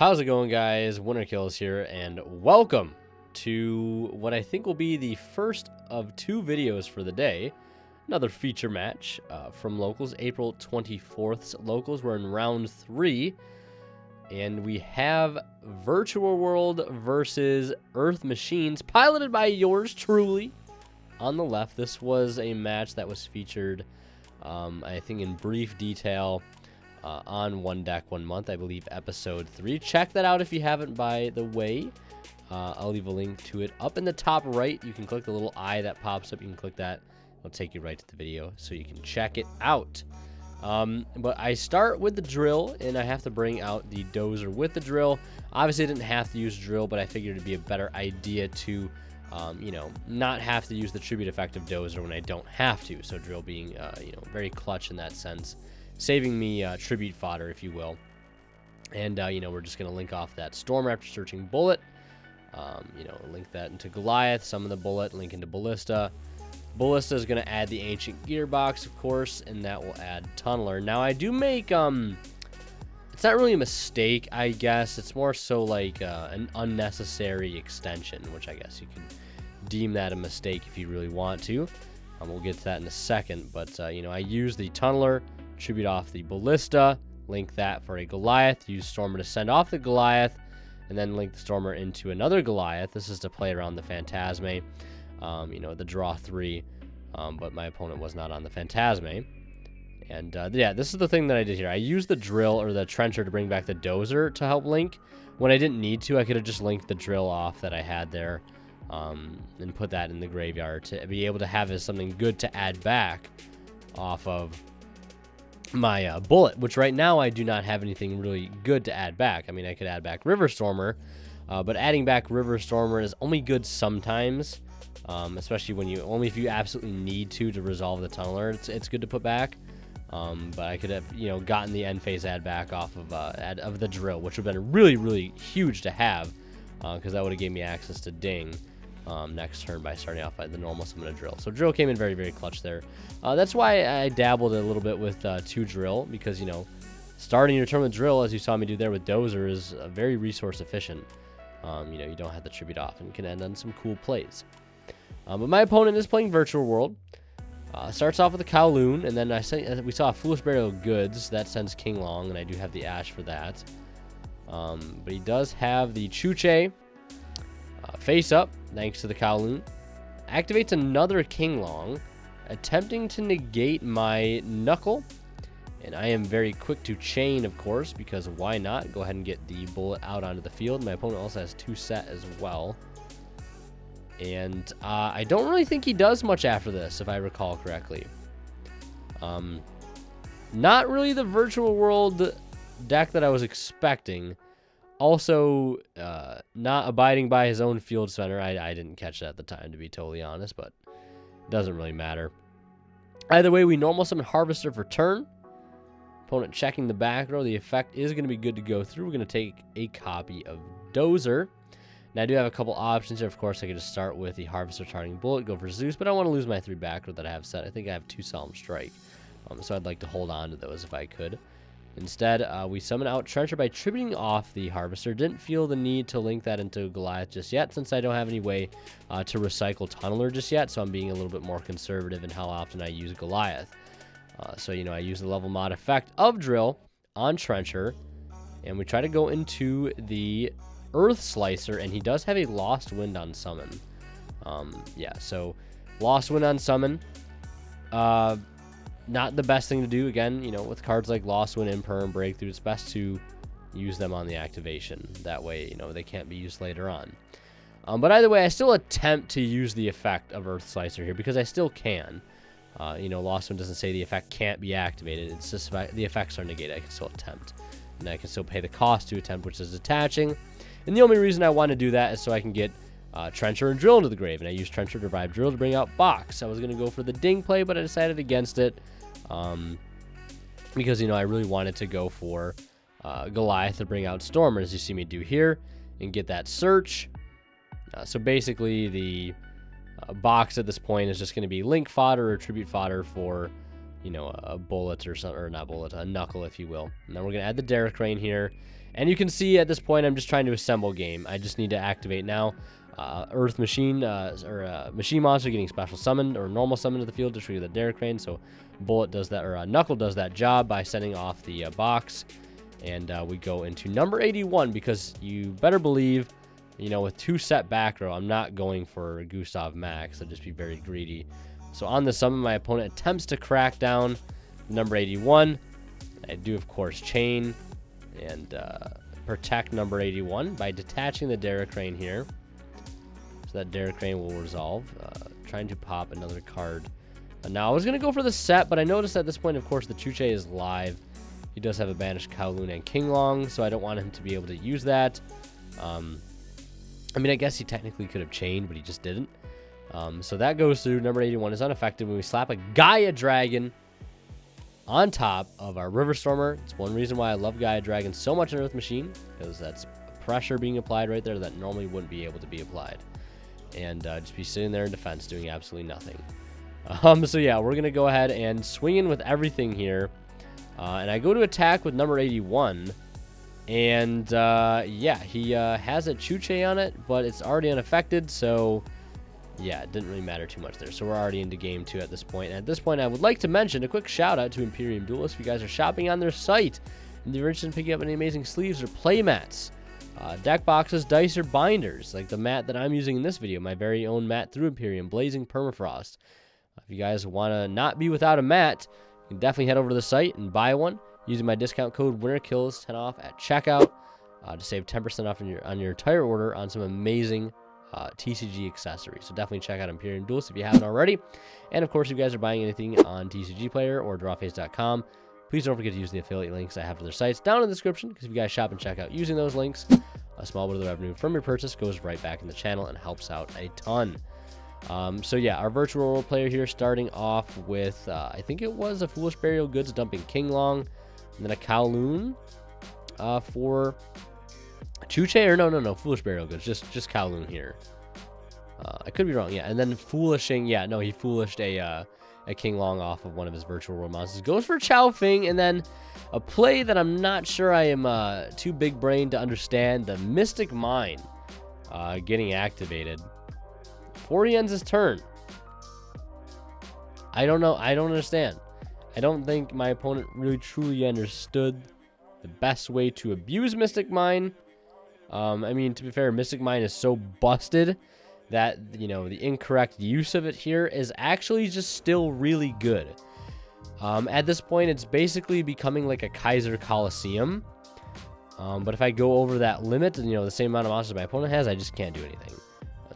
How's it going, guys? Winter Kills here, and welcome to what I think will be the first of two videos for the day. Another feature match from Locals, April 24th's Locals. We're in round 3, and we have Virtual World versus Earth Machines, piloted by yours truly. On the left, this was a match that was featured, I think, in brief detail on One Deck One Month, I believe, episode 3. Check that out if you haven't, by the way. I'll leave a link to it up in the top right. You can click the little eye that pops up. You can click that. It'll take you right to the video so you can check it out. But I start with the drill, and I have to bring out the dozer with the drill. Obviously, I didn't have to use drill, but I figured it'd be a better idea to not have to use the tribute effective dozer when I don't have to. So drill being, very clutch in that sense, saving me tribute fodder, if you will. And, we're just going to link off that Storm after searching Bullet. Link that into Goliath, summon the Bullet, link into Ballista. Ballista is going to add the Ancient Gearbox, of course, and that will add Tunneler. Now, I do make, it's not really a mistake, I guess. It's more so like an unnecessary extension, which I guess you can deem that a mistake if you really want to. We'll get to that in a second, but, I use the Tunneler, tribute off the Ballista, link that for a Goliath, use Stormer to send off the Goliath, and then link the Stormer into another Goliath. This is to play around the Phantasme, the draw 3, but my opponent was not on the Phantasme. And, this is the thing that I did here. I used the drill or the trencher to bring back the dozer to help link. When I didn't need to, I could have just linked the drill off that I had there, and put that in the graveyard to be able to have as something good to add back off of my Bullet, which right now I do not have anything really good to add back. I mean, I could add back River Stormer, but adding back River Stormer is only good sometimes, especially when if you absolutely need to resolve the Tunneler. It's good to put back. But I could have gotten the end phase add back off of the drill, which would have been really, really huge to have, because that would have gave me access to Ding next turn by starting off by the normal summon a drill. So drill came in very, very clutch there. That's why I dabbled a little bit with 2 drill, because starting your turn with drill, as you saw me do there with dozer, is very resource efficient. You don't have to tribute off and can end on some cool plays. But my opponent is playing Virtual World. Starts off with a Kowloon, and then we saw a Foolish Burial of Goods. That sends King Long, and I do have the Ash for that. But he does have the Chuche face up, thanks to the Kowloon. Activates another King Long, attempting to negate my Knuckle. And I am very quick to chain, of course, because why not? Go ahead and get the Bullet out onto the field. My opponent also has 2 set as well. And I don't really think he does much after this, if I recall correctly. Not really the Virtual World deck that I was expecting. Also, not abiding by his own field center. I didn't catch that at the time, to be totally honest, but it doesn't really matter. Either way, we normal summon Harvester for turn. Opponent checking the back row. The effect is going to be good to go through. We're going to take a copy of Dozer. Now, I do have a couple options here. Of course, I could just start with the Harvester Targeting Bullet, go for Zeus, but I don't want to lose my 3 back row that I have set. I think I have 2 Solemn Strike, so I'd like to hold on to those if I could. Instead, we summon out Trencher by tributing off the Harvester. Didn't feel the need to link that into Goliath just yet, since I don't have any way to recycle Tunneler just yet, so I'm being a little bit more conservative in how often I use Goliath. I use the level mod effect of Drill on Trencher, and we try to go into the Earth Slicer, and he does have a Lost Wind on summon. So Lost Wind on summon. Not the best thing to do, again, with cards like Lost Wind, Imperm, Breakthrough, it's best to use them on the activation. That way, they can't be used later on. But either way, I still attempt to use the effect of Earth Slicer here, because I still can. Lost Wind doesn't say the effect can't be activated. It's just the effects are negated. I can still attempt. And I can still pay the cost to attempt, which is attaching. And the only reason I want to do that is so I can get Trencher and Drill into the grave. And I use Trencher to revive Drill to bring out Box. I was going to go for the Ding play, but I decided against it. Because, I really wanted to go for Goliath to bring out Stormer, as you see me do here, and get that search. So basically, the Box at this point is just going to be Link fodder or Tribute fodder for you know, a bullet or something, or not bullet, a knuckle, if you will. And then we're going to add the Derek Crane here. And you can see at this point, I'm just trying to assemble game. I just need to activate now. Earth Machine, Machine Monster getting special summoned or normal summoned to the field to trigger the Derek Crane. So Bullet does that, or Knuckle does that job by sending off the box. And we go into number 81 because you better believe, you know, with 2 set back row, I'm not going for Gustav Max. I'd just be very greedy. So on the summon, my opponent attempts to crack down number 81. I do, of course, chain and protect number 81 by detaching the Derek Crane here. So that Derek Crane will resolve. Trying to pop another card. Now, I was going to go for the set, but I noticed at this point, of course, the Chuche is live. He does have a banished Kowloon and King Long, so I don't want him to be able to use that. I mean, I guess he technically could have chained, but he just didn't. So that goes through. Number 81 is unaffected when we slap a Gaia Dragon on top of our River Stormer. It's one reason why I love Gaia Dragon so much in Earth Machine, because that's pressure being applied right there that normally wouldn't be able to be applied. And just be sitting there in defense doing absolutely nothing. So yeah, we're going to go ahead and swing in with everything here. And I go to attack with number 81. And yeah, he has a Chuche on it, but it's already unaffected. So yeah, it didn't really matter too much there. So we're already into game 2 at this point. And at this point, I would like to mention a quick shout out to Imperium Duelist. If you guys are shopping on their site and you're interested in picking up any amazing sleeves or play mats, deck boxes, dice, or binders, like the mat that I'm using in this video, my very own mat through Imperium, Blazing Permafrost. If you guys want to not be without a mat, you can definitely head over to the site and buy one using my discount code WinnerKills 10 off at checkout to save 10% off on your entire order on some amazing TCG accessories. So definitely check out Imperium Duelist if you haven't already. And of course, if you guys are buying anything on TCG Player or drawface.com, please don't forget to use the affiliate links I have to their sites down in the description, because if you guys shop and check out using those links, a small bit of the revenue from your purchase goes right back in the channel and helps out a ton. So yeah, our virtual role player here starting off with, I think it was a Foolish Burial Goods dumping King Long, and then a Kowloon for Chuche, or no, Foolish Burial Goods, just Kowloon here. I could be wrong, yeah, and then Foolishing, yeah, no, he Foolished a King Long off of one of his virtual role monsters. Goes for Chow Fing, and then a play that I'm not sure I am too big brained to understand, the Mystic Mine getting activated. 40 ends his turn. I don't know. I don't understand. I don't think my opponent really truly understood the best way to abuse Mystic Mine. I mean, to be fair, Mystic Mine is so busted that, you know, the incorrect use of it here is actually just still really good. At this point, it's basically becoming like a Kaiser Coliseum. But if I go over that limit, you know, the same amount of monsters my opponent has, I just can't do anything.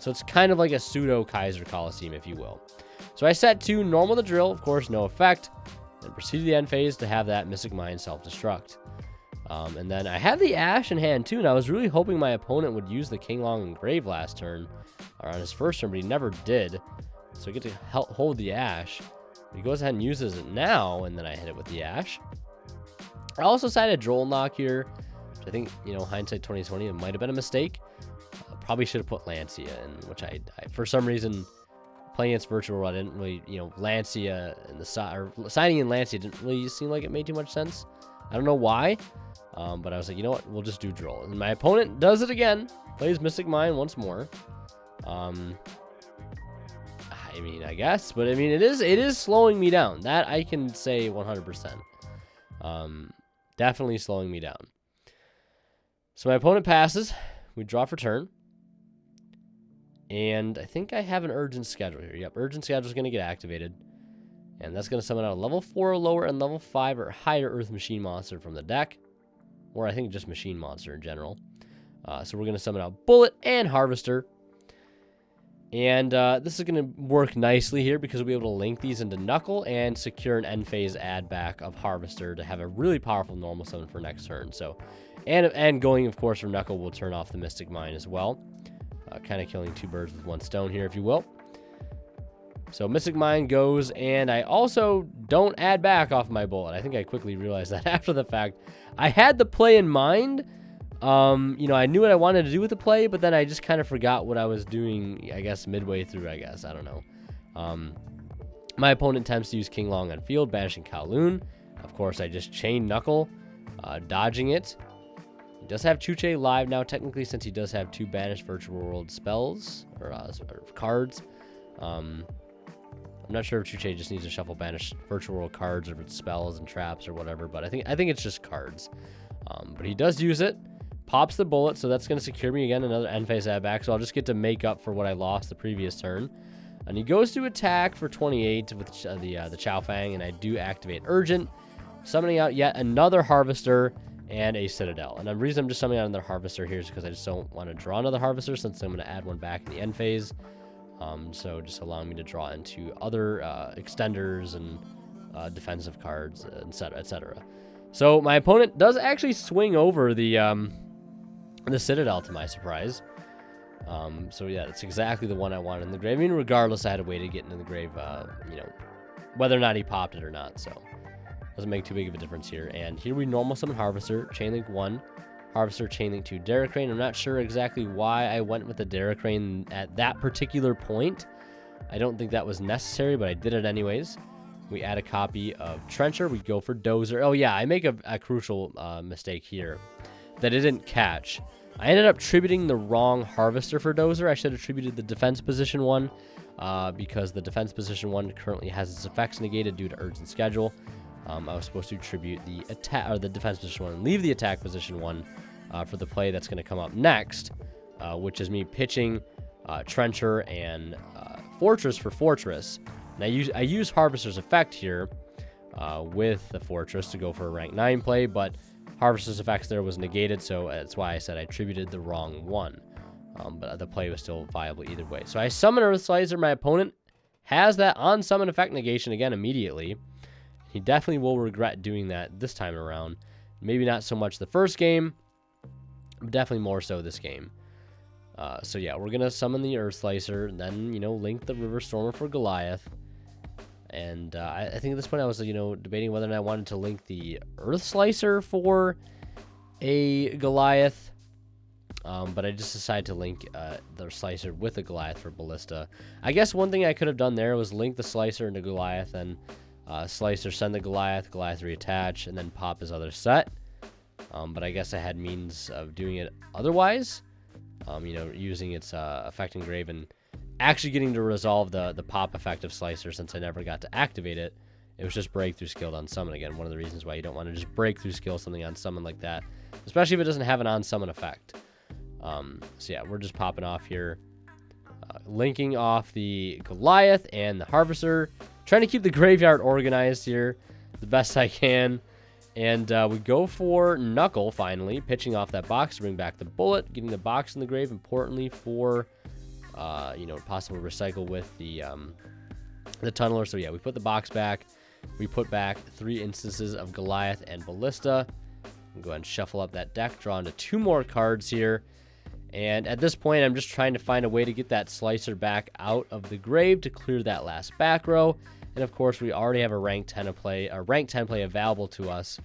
So it's kind of like a pseudo Kaiser Coliseum, if you will. So I set to normal the drill, of course, no effect, and proceed to the end phase to have that Mystic Mine self-destruct. And then I have the Ash in hand too, and I was really hoping my opponent would use the King Long Engrave last turn, or on his first turn, but he never did. So I get to hold the Ash. He goes ahead and uses it now, and then I hit it with the Ash. I also decided Droll Knock here, which I think, you know, hindsight 2020, it might have been a mistake. Probably should have put Lancia in, which I for some reason, playing against Virtual, I didn't really, you know, Lancia and signing in Lancia didn't really seem like it made too much sense. I don't know why, but I was like, you know what, we'll just do Droll. And my opponent does it again, plays Mystic Mine once more. I mean, I guess, but I mean, it is slowing me down. That I can say 100%. Definitely slowing me down. So my opponent passes. We draw for turn. And I think I have an Urgent Schedule here. Yep, Urgent Schedule is going to get activated. And that's going to summon out a level 4 or lower and level 5 or higher Earth Machine monster from the deck. Or I think just Machine monster in general. So we're going to summon out Bullet and Harvester. And this is going to work nicely here because we'll be able to link these into Knuckle and secure an end phase add back of Harvester to have a really powerful normal summon for next turn. So, and going, of course, from Knuckle will turn off the Mystic Mine as well. Kind of killing 2 birds with 1 stone here, if you will. So Mystic Mine goes, and I also don't add back off my Bullet. I think I quickly realized that after the fact. I had the play in mind. You know, I knew what I wanted to do with the play, but then I just kind of forgot what I was doing, I guess, midway through, I guess. I don't know. My opponent attempts to use King Long on field, banishing Kowloon. Of course, I just chain Knuckle, dodging it. He does have Chuche live now, technically, since he does have 2 banished Virtual World spells, or cards. I'm not sure if Chuche just needs to shuffle banished Virtual World cards, or if it's spells and traps or whatever, but I think it's just cards. But he does use it, pops the bullet, so that's going to secure me again, another end phase add back, so I'll just get to make up for what I lost the previous turn. And he goes to attack for 28 with the Chow Fang, and I do activate Urgent, summoning out yet another Harvester and a Citadel. And the reason I'm just summoning out another Harvester here is because I just don't want to draw another Harvester, since I'm going to add one back in the end phase. So just allowing me to draw into other extenders and defensive cards, etc., etc. So my opponent does actually swing over the Citadel, to my surprise. So yeah, it's exactly the one I wanted in the grave. I mean, regardless, I had a way to get into the grave, you know, whether or not he popped it or not. So doesn't make too big of a difference here. And here we normal summon Harvester, Chainlink 1, Harvester, Chainlink 2, Derricrane. I'm not sure exactly why I went with the Derricrane at that particular point. I don't think that was necessary, but I did it anyways. We add a copy of Trencher. We go for Dozer. Oh yeah, I make a crucial mistake here that I didn't catch. I ended up attributing the wrong Harvester for Dozer. I should have attributed the defense position one, because the defense position one currently has its effects negated due to urgent schedule. I was supposed to attribute the attack or the defense position one and leave the attack position one for the play that's going to come up next, which is me pitching Trencher and Fortress for Fortress. And I use Harvester's effect here with the Fortress to go for a rank 9 play, but Harvester's effects there was negated, so that's why I said I attributed the wrong one. But the play was still viable either way. So I summon Earth Slicer. My opponent has that on summon effect negation again immediately. He definitely will regret doing that this time around. Maybe not so much the first game, but definitely more so this game. So yeah, we're going to summon the Earth Slicer, and then, you know, link the River Stormer for Goliath. And I think at this point I was, you know, debating whether or not I wanted to link the Earth Slicer for a Goliath. But I just decided to link the Slicer with the Goliath for Ballista. I guess one thing I could have done there was link the Slicer into Goliath, and Slicer send the Goliath, Goliath reattach, and then pop his other set. But I guess I had means of doing it otherwise. You know, using its effect engrave and actually getting to resolve the pop effect of Slicer, since I never got to activate it. It was just breakthrough skilled on summon again. One of the reasons why you don't want to just breakthrough skill something on summon like that, especially if it doesn't have an on summon effect. So yeah, we're just popping off here, linking off the Goliath and the Harvester, trying to keep the graveyard organized here the best I can. And we go for Knuckle finally, pitching off that box to bring back the bullet, getting the box in the grave, importantly for you know, possible recycle with the tunneler. So yeah, we put the box back. We put back 3 instances of Goliath and Ballista. We'll go ahead and shuffle up that deck, draw into 2 more cards here. And at this point, I'm just trying to find a way to get that Slicer back out of the grave to clear that last back row. And of course, we already have a rank 10 play available to us,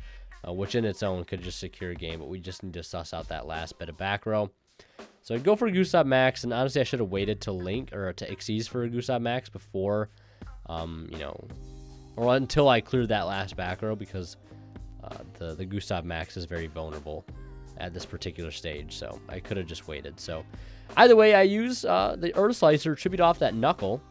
which in its own could just secure a game, but we just need to suss out that last bit of back row. So I'd go for Gustav Max, and honestly, I should have waited to link or to Xyz for a Gustav Max before, you know, or until I cleared that last back row, because the Gustav Max is very vulnerable at this particular stage, so I could have just waited. So either way, I use the Earth Slicer, tribute off that Knuckle,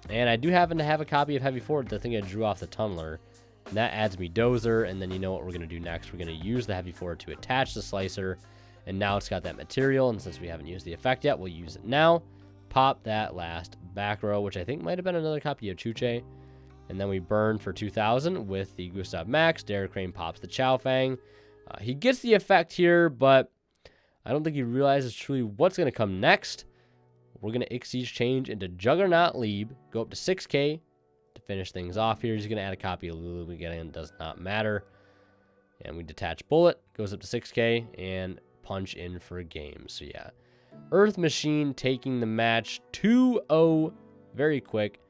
and I do happen to have a copy of Heavy Forward, the thing I drew off the Tunneler, and that adds me Dozer. And then you know what we're going to do next. We're going to use the Heavy Forward to attach the Slicer, and now it's got that material, and since we haven't used the effect yet, we'll use it now. Pop that last back row, which I think might have been another copy of Chuche, and then we burn for 2,000 with the Gustav Max. Derricrane pops the Chow Fang. He gets the effect here, but I don't think he realizes truly what's going to come next. We're going to Xyz change into Juggernaut Lieb, go up to 6k to finish things off here. He's going to add a copy of Lulu. Again, does not matter. And we detach Bullet, goes up to 6k, and punch in for a game. So yeah, Earth Machine taking the match 2-0 very quick.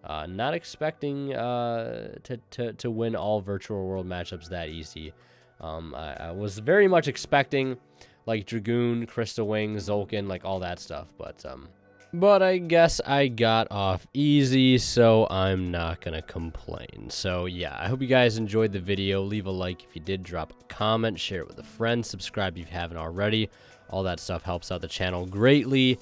Not expecting to win all Virtual World matchups that easy. I was very much expecting like Dragoon, Crystal Wing, Zolkin, like all that stuff, but But I guess I got off easy, so I'm not going to complain. So yeah, I hope you guys enjoyed the video. Leave a like if you did, drop a comment, share it with a friend, subscribe if you haven't already. All that stuff helps out the channel greatly.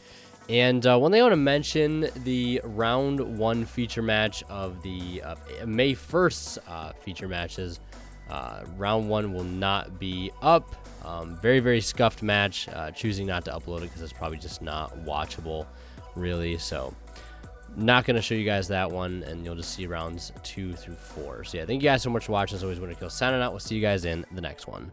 And one thing I want to mention, the round 1 feature match of the May 1st's feature matches, round 1 will not be up. Very, very scuffed match. Choosing not to upload it because it's probably just not watchable, really. So not going to show you guys that one, and you'll just see rounds 2 through 4. So yeah, thank you guys so much for watching. As always, WinterKill signing out. We'll see you guys in the next one.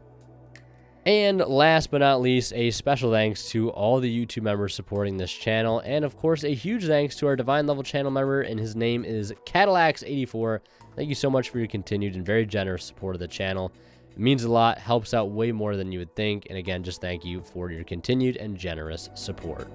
And last but not least, a special thanks to all the YouTube members supporting this channel. And of course, a huge thanks to our Divine Level channel member, and his name is Cadillacs84. Thank you so much for your continued and very generous support of the channel. It means a lot, helps out way more than you would think. And again, just thank you for your continued and generous support.